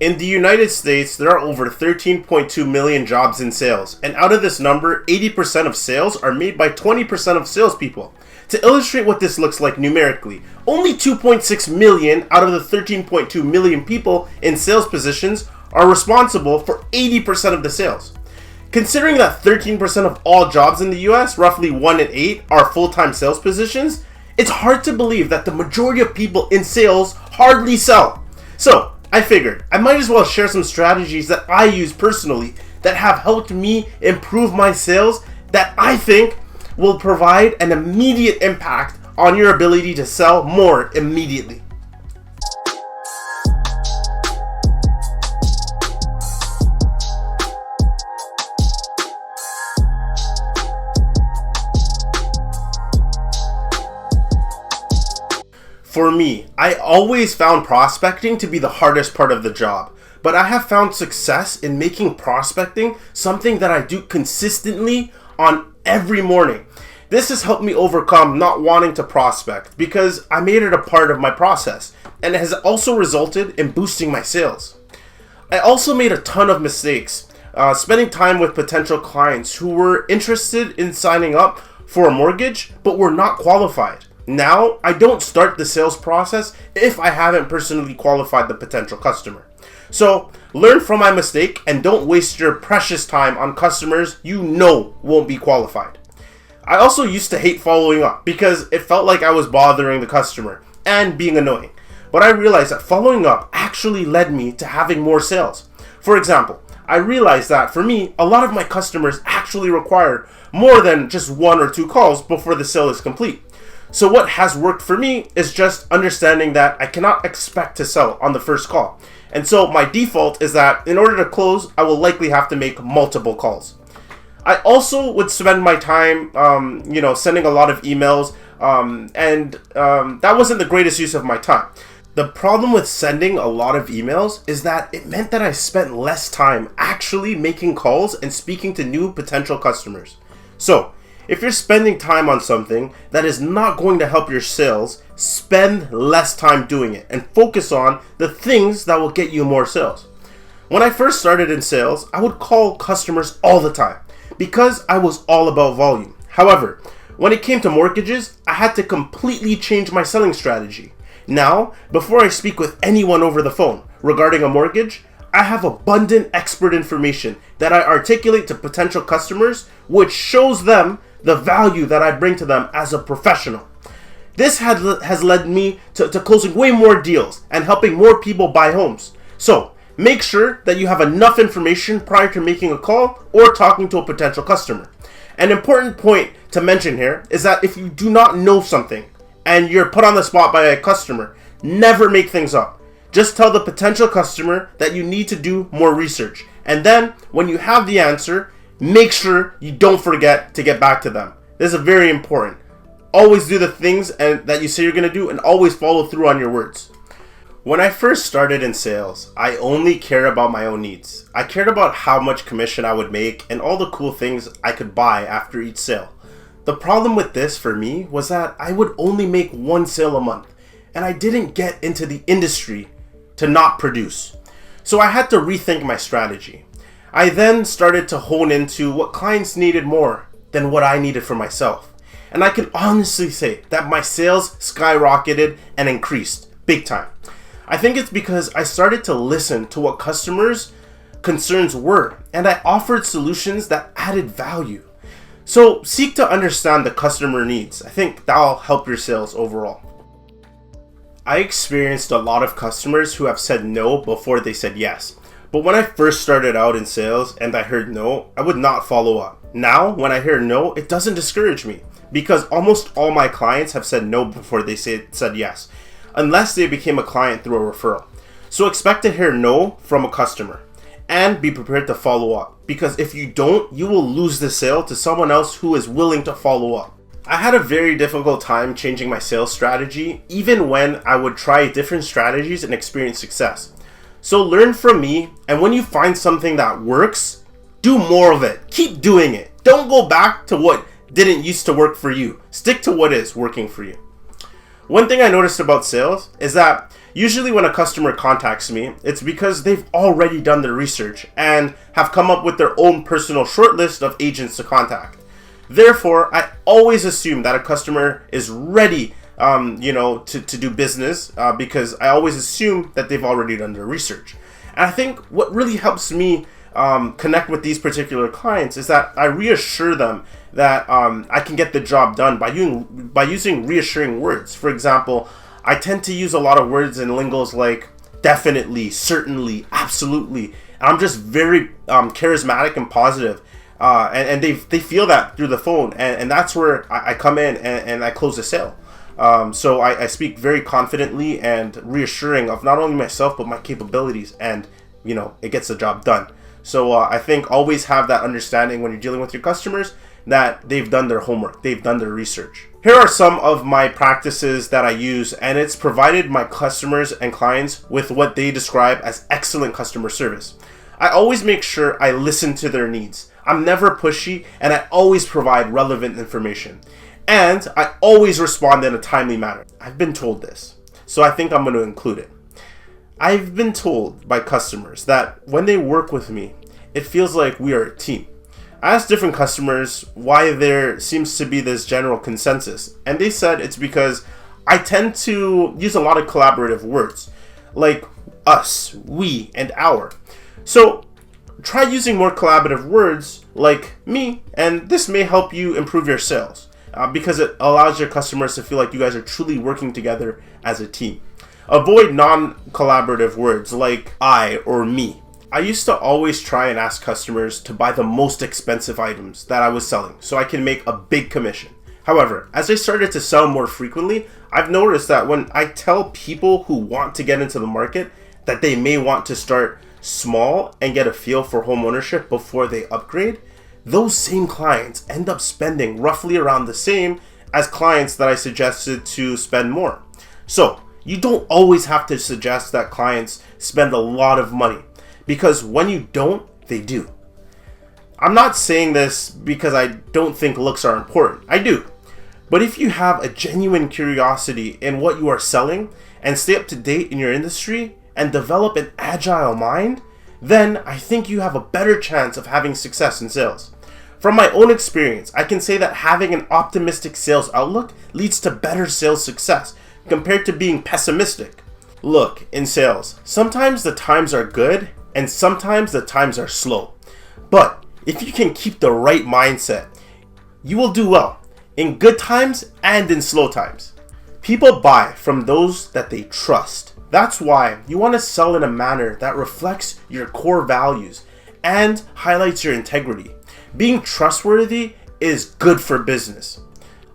In the United States, there are over 13.2 million jobs in sales, and out of this number, 80% of sales are made by 20% of salespeople. To illustrate what this looks like numerically, only 2.6 million out of the 13.2 million people in sales positions are responsible for 80% of the sales. Considering that 13% of all jobs in the US, roughly 1 in 8, are full-time sales positions, it's hard to believe that the majority of people in sales hardly sell. So, I figured I might as well share some strategies that I use personally that have helped me improve my sales that I think will provide an immediate impact on your ability to sell more immediately. For me, I always found prospecting to be the hardest part of the job, but I have found success in making prospecting something that I do consistently on every morning. This has helped me overcome not wanting to prospect because I made it a part of my process, and it has also resulted in boosting my sales. I also made a ton of mistakes, spending time with potential clients who were interested in signing up for a mortgage but were not qualified. Now, I don't start the sales process if I haven't personally qualified the potential customer. So, learn from my mistake and don't waste your precious time on customers you know won't be qualified. I also used to hate following up because it felt like I was bothering the customer and being annoying. But I realized that following up actually led me to having more sales. For example, I realized that for me, a lot of my customers actually require more than just 1 or 2 calls before the sale is complete. So what has worked for me is just understanding that I cannot expect to sell on the first call. And so my default is that in order to close, I will likely have to make multiple calls. I also would spend my time, sending a lot of emails, and that wasn't the greatest use of my time. The problem with sending a lot of emails is that it meant that I spent less time actually making calls and speaking to new potential customers. So, if you're spending time on something that is not going to help your sales, spend less time doing it and focus on the things that will get you more sales. When I first started in sales, I would call customers all the time because I was all about volume. However, when it came to mortgages, I had to completely change my selling strategy. Now, before I speak with anyone over the phone regarding a mortgage, I have abundant expert information that I articulate to potential customers, which shows them the value that I bring to them as a professional. This has led me to closing way more deals and helping more people buy homes. So, make sure that you have enough information prior to making a call or talking to a potential customer. An important point to mention here is that if you do not know something and you're put on the spot by a customer, never make things up. Just tell the potential customer that you need to do more research. And then, when you have the answer, make sure you don't forget to get back to them. This is very important. Always do the things that you say you're going to do and always follow through on your words. When I first started in sales, I only cared about my own needs. I cared about how much commission I would make and all the cool things I could buy after each sale. The problem with this for me was that I would only make 1 sale a month, and I didn't get into the industry to not produce. So I had to rethink my strategy. I then started to hone into what clients needed more than what I needed for myself. And I can honestly say that my sales skyrocketed and increased big time. I think it's because I started to listen to what customers' concerns were, and I offered solutions that added value. So seek to understand the customer needs. I think that'll help your sales overall. I experienced a lot of customers who have said no before they said yes. But when I first started out in sales and I heard no, I would not follow up. Now, when I hear no, it doesn't discourage me because almost all my clients have said no before they said yes, unless they became a client through a referral. So expect to hear no from a customer and be prepared to follow up because if you don't, you will lose the sale to someone else who is willing to follow up. I had a very difficult time changing my sales strategy, even when I would try different strategies and experience success. So learn from me, and when you find something that works, do more of it. Keep doing it. Don't go back to what didn't used to work for you. Stick to what is working for you. One thing I noticed about sales is that Usually when a customer contacts me, it's because they've already done their research and have come up with their own personal shortlist of agents to contact. Therefore, I always assume that a customer is ready to do business because I always assume that they've already done their research. And I think what really helps me connect with these particular clients is that I reassure them that I can get the job done by using reassuring words. For example, I tend to use a lot of words and lingos like definitely, certainly, absolutely. And I'm just very charismatic and positive. And they feel that through the phone. And that's where I come in and I close the sale. So I speak very confidently and reassuring of not only myself, but my capabilities. And, it gets the job done. So I think always have that understanding when you're dealing with your customers that they've done their homework, they've done their research. Here are some of my practices that I use, and it's provided my customers and clients with what they describe as excellent customer service. I always make sure I listen to their needs. I'm never pushy, and I always provide relevant information. And I always respond in a timely manner. I've been told this, so I think I'm going to include it. I've been told by customers that when they work with me, it feels like we are a team. I asked different customers why there seems to be this general consensus, and they said it's because I tend to use a lot of collaborative words, like us, we, and our. So try using more collaborative words like me, and this may help you improve your sales because it allows your customers to feel like you guys are truly working together as a team. Avoid non-collaborative words like I or me. I used to always try and ask customers to buy the most expensive items that I was selling so I can make a big commission. However, as I started to sell more frequently, I've noticed that when I tell people who want to get into the market that they may want to start small and get a feel for home ownership before they upgrade, those same clients end up spending roughly around the same as clients that I suggested to spend more. So, you don't always have to suggest that clients spend a lot of money, because when you don't, they do. I'm not saying this because I don't think looks are important. I do. But if you have a genuine curiosity in what you are selling and stay up to date in your industry and develop an agile mind, then I think you have a better chance of having success in sales. From my own experience, I can say that having an optimistic sales outlook leads to better sales success compared to being pessimistic. Look, in sales, sometimes the times are good and sometimes the times are slow. But if you can keep the right mindset, you will do well in good times and in slow times. People buy from those that they trust. That's why you want to sell in a manner that reflects your core values and highlights your integrity. Being trustworthy is good for business.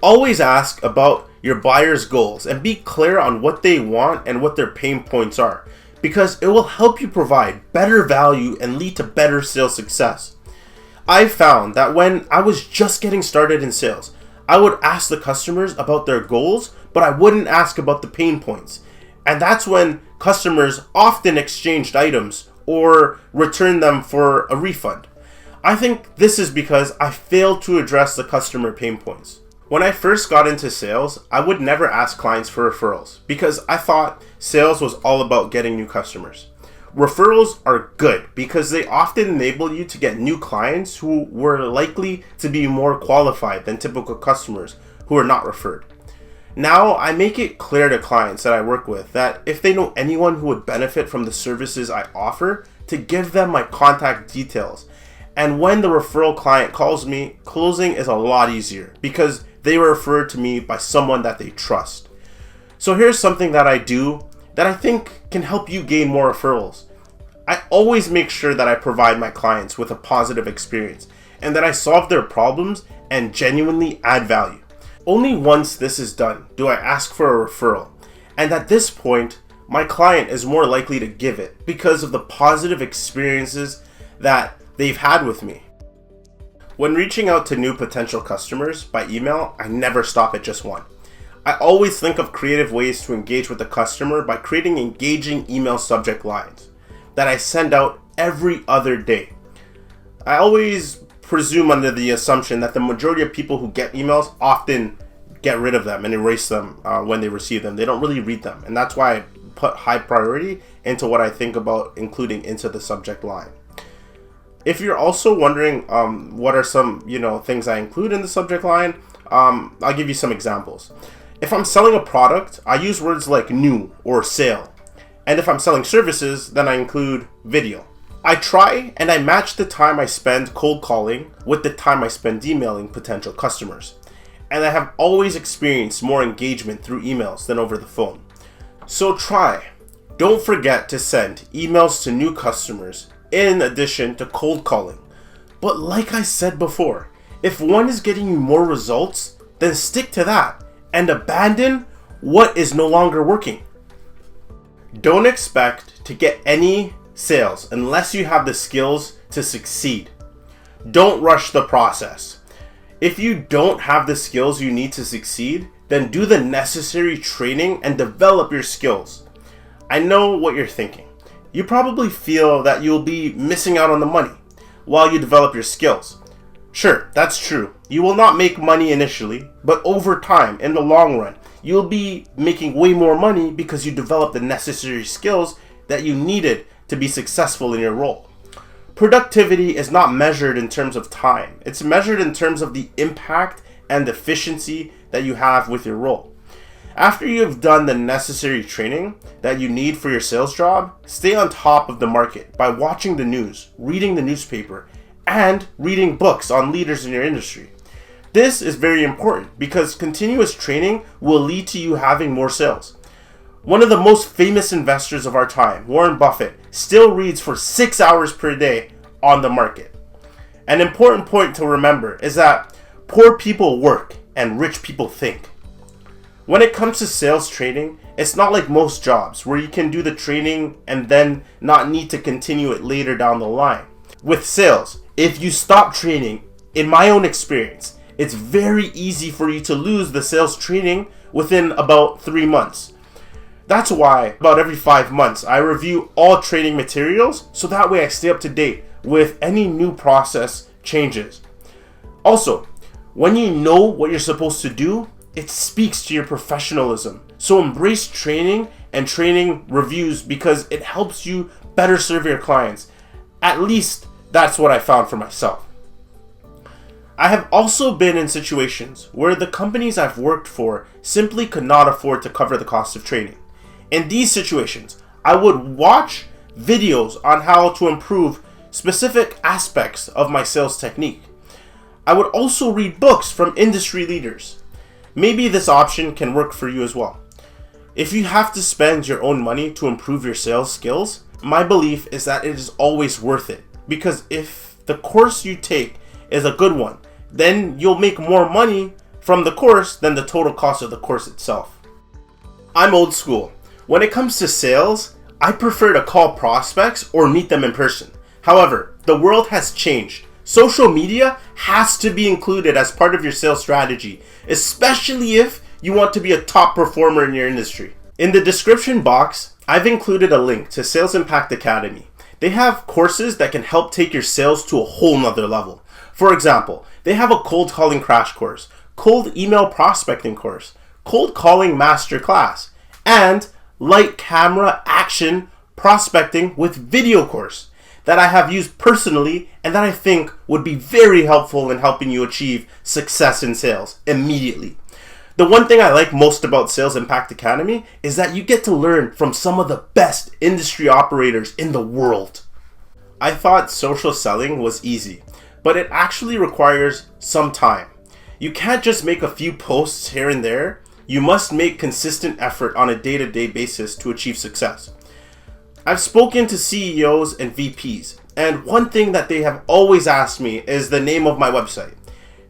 Always ask about your buyer's goals and be clear on what they want and what their pain points are, because it will help you provide better value and lead to better sales success. I found that when I was just getting started in sales, I would ask the customers about their goals, but I wouldn't ask about the pain points. And that's when customers often exchanged items or returned them for a refund. I think this is because I failed to address the customer pain points. When I first got into sales, I would never ask clients for referrals because I thought sales was all about getting new customers. Referrals are good because they often enable you to get new clients who were likely to be more qualified than typical customers who are not referred. Now, I make it clear to clients that I work with that if they know anyone who would benefit from the services I offer, to give them my contact details. And when the referral client calls me, closing is a lot easier because they were referred to me by someone that they trust. So here's something that I do that I think can help you gain more referrals. I always make sure that I provide my clients with a positive experience and that I solve their problems and genuinely add value. Only once this is done do I ask for a referral, and at this point, my client is more likely to give it because of the positive experiences that they've had with me. When reaching out to new potential customers by email, I never stop at just one. I always think of creative ways to engage with the customer by creating engaging email subject lines that I send out every other day. I always presume under the assumption that the majority of people who get emails often get rid of them and erase them when they receive them. They don't really read them, and that's why I put high priority into what I think about including into the subject line. If you're also wondering what are some things I include in the subject line, I'll give you some examples. If I'm selling a product, I use words like new or sale. And if I'm selling services, then I include video. I try and I match the time I spend cold calling with the time I spend emailing potential customers. And I have always experienced more engagement through emails than over the phone. So don't forget to send emails to new customers in addition to cold calling. But like I said before, if one is getting you more results, then stick to that and abandon what is no longer working. Don't expect to get any sales unless you have the skills to succeed. Don't rush the process. If you don't have the skills you need to succeed, then do the necessary training and develop your skills. I know what you're thinking. You probably feel that you'll be missing out on the money while you develop your skills. Sure, that's true. You will not make money initially, but over time, in the long run, you'll be making way more money because you developed the necessary skills that you needed to be successful in your role. Productivity is not measured in terms of time. It's measured in terms of the impact and efficiency that you have with your role. After you have done the necessary training that you need for your sales job, stay on top of the market by watching the news, reading the newspaper, and reading books on leaders in your industry. This is very important because continuous training will lead to you having more sales. One of the most famous investors of our time, Warren Buffett, still reads for 6 hours per day on the market. An important point to remember is that poor people work and rich people think. When it comes to sales training, it's not like most jobs where you can do the training and then not need to continue it later down the line. With sales, if you stop training, in my own experience, it's very easy for you to lose the sales training within about 3 months. That's why about every 5 months I review all training materials so that way I stay up to date with any new process changes. Also, when you know what you're supposed to do, it speaks to your professionalism. So embrace training and training reviews because it helps you better serve your clients. At least that's what I found for myself. I have also been in situations where the companies I've worked for simply could not afford to cover the cost of training. In these situations, I would watch videos on how to improve specific aspects of my sales technique. I would also read books from industry leaders. Maybe this option can work for you as well. If you have to spend your own money to improve your sales skills, my belief is that it is always worth it. Because if the course you take is a good one, then you'll make more money from the course than the total cost of the course itself. I'm old school. When it comes to sales, I prefer to call prospects or meet them in person. However, the world has changed. Social media has to be included as part of your sales strategy, especially if you want to be a top performer in your industry. In the description box, I've included a link to Sales Impact Academy. They have courses that can help take your sales to a whole nother level. For example, they have a cold calling crash course, cold email prospecting course, cold calling masterclass, and light camera action prospecting with video course that I have used personally and that I think would be very helpful in helping you achieve success in sales immediately. The one thing I like most about Sales Impact Academy is that you get to learn from some of the best industry operators in the world. I thought social selling was easy, but it actually requires some time. You can't just make a few posts here and there. You must make consistent effort on a day-to-day basis to achieve success. I've spoken to CEOs and VPs, and one thing that they have always asked me is the name of my website.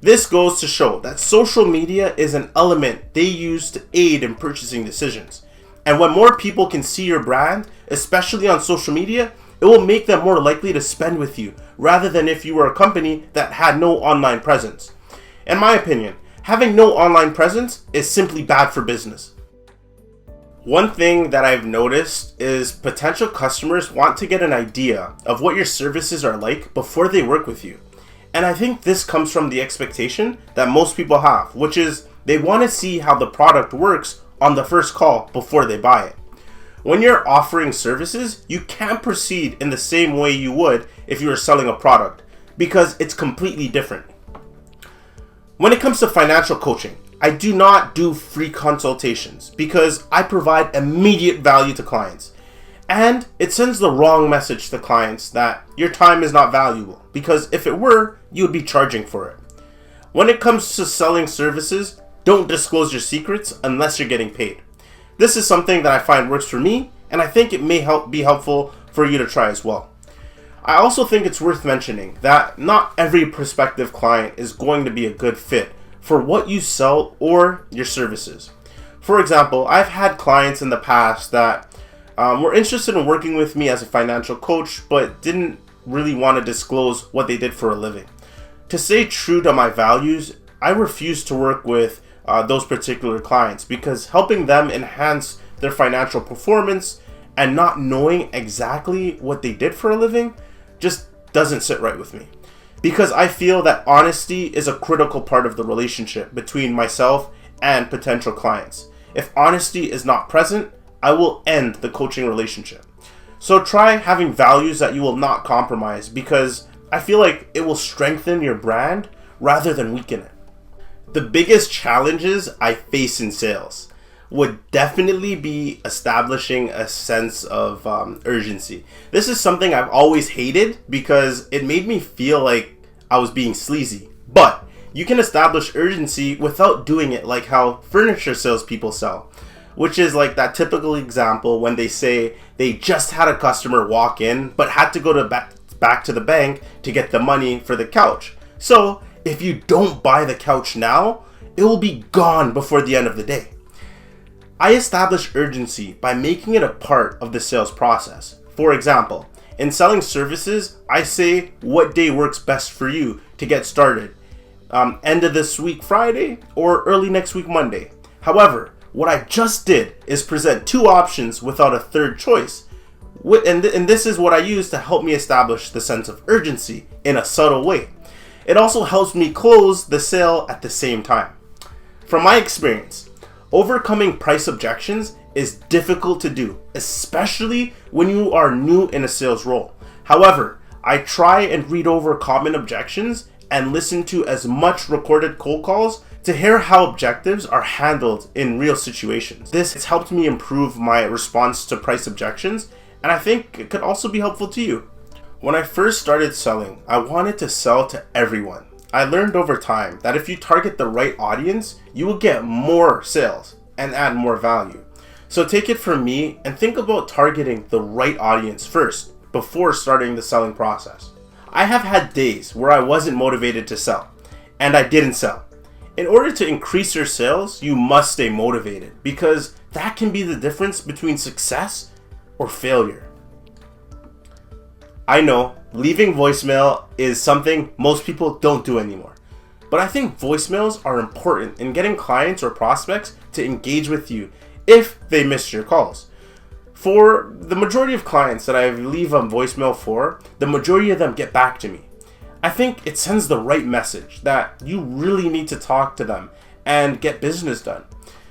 This goes to show that social media is an element they use to aid in purchasing decisions. And when more people can see your brand, especially on social media, it will make them more likely to spend with you, rather than if you were a company that had no online presence. In my opinion, having no online presence is simply bad for business. One thing that I've noticed is potential customers want to get an idea of what your services are like before they work with you. And I think this comes from the expectation that most people have, which is they want to see how the product works on the first call before they buy it. When you're offering services, you can't proceed in the same way you would if you were selling a product, because it's completely different. When it comes to financial coaching, I do not do free consultations because I provide immediate value to clients. And it sends the wrong message to clients that your time is not valuable, because if it were, you would be charging for it. When it comes to selling services, don't disclose your secrets unless you're getting paid. This is something that I find works for me, and I think it may be helpful for you to try as well. I also think it's worth mentioning that not every prospective client is going to be a good fit for what you sell or your services. For example, I've had clients in the past that were interested in working with me as a financial coach, but didn't really want to disclose what they did for a living. To stay true to my values, I refuse to work with those particular clients, because helping them enhance their financial performance and not knowing exactly what they did for a living just doesn't sit right with me. Because I feel that honesty is a critical part of the relationship between myself and potential clients. If honesty is not present, I will end the coaching relationship. So try having values that you will not compromise, because I feel like it will strengthen your brand rather than weaken it. The biggest challenges I face in sales would definitely be establishing a sense of urgency. This is something I've always hated because it made me feel like I was being sleazy. But you can establish urgency without doing it like how furniture salespeople sell, which is like that typical example when they say they just had a customer walk in but had to go back to the bank to get the money for the couch. So if you don't buy the couch now, it will be gone before the end of the day. I establish urgency by making it a part of the sales process. For example, in selling services, I say what day works best for you to get started. End of this week Friday or early next week Monday. However, what I just did is present two options without a third choice. And this is what I use to help me establish the sense of urgency in a subtle way. It also helps me close the sale at the same time. From my experience, overcoming price objections is difficult to do, especially when you are new in a sales role. However, I try and read over common objections and listen to as much recorded cold calls to hear how objectives are handled in real situations. This has helped me improve my response to price objections, and I think it could also be helpful to you. When I first started selling, I wanted to sell to everyone. I learned over time that if you target the right audience, you will get more sales and add more value. So take it from me and think about targeting the right audience first before starting the selling process. I have had days where I wasn't motivated to sell, and I didn't sell. In order to increase your sales, you must stay motivated, because that can be the difference between success or failure. I know leaving voicemail is something most people don't do anymore, but I think voicemails are important in getting clients or prospects to engage with you if they missed your calls. For the majority of clients that I leave a voicemail for, the majority of them get back to me. I think it sends the right message that you really need to talk to them and get business done.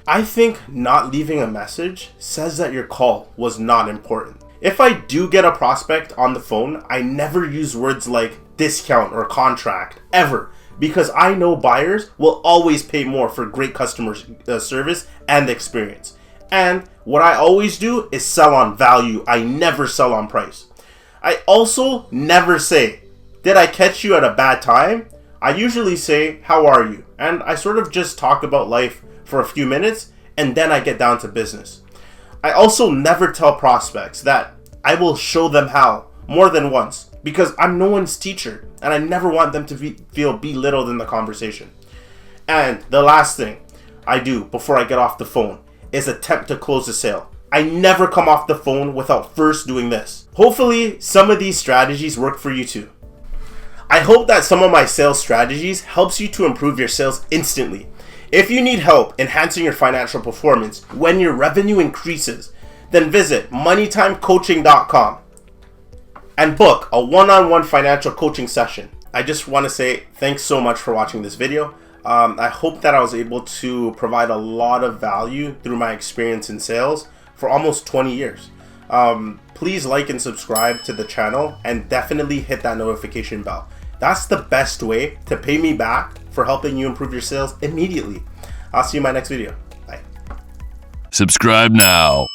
I think not leaving a message says that your call was not important. If I do get a prospect on the phone, I never use words like discount or contract, ever, because I know buyers will always pay more for great customer service and experience. And what I always do is sell on value. I never sell on price. I also never say, did I catch you at a bad time? I usually say, how are you? And I sort of just talk about life for a few minutes, and then I get down to business. I also never tell prospects that I will show them how more than once, because I'm no one's teacher and I never want them to feel belittled in the conversation. And the last thing I do before I get off the phone is attempt to close the sale. I never come off the phone without first doing this. Hopefully, some of these strategies work for you too. I hope that some of my sales strategies helps you to improve your sales instantly. If you need help enhancing your financial performance when your revenue increases, then visit moneytimecoaching.com and book a one-on-one financial coaching session. I just want to say thanks so much for watching this video. I hope that I was able to provide a lot of value through my experience in sales for almost 20 years. Please like and subscribe to the channel, and definitely hit that notification bell. That's the best way to pay me back for helping you improve your sales immediately. I'll see you in my next video. Bye. Subscribe now.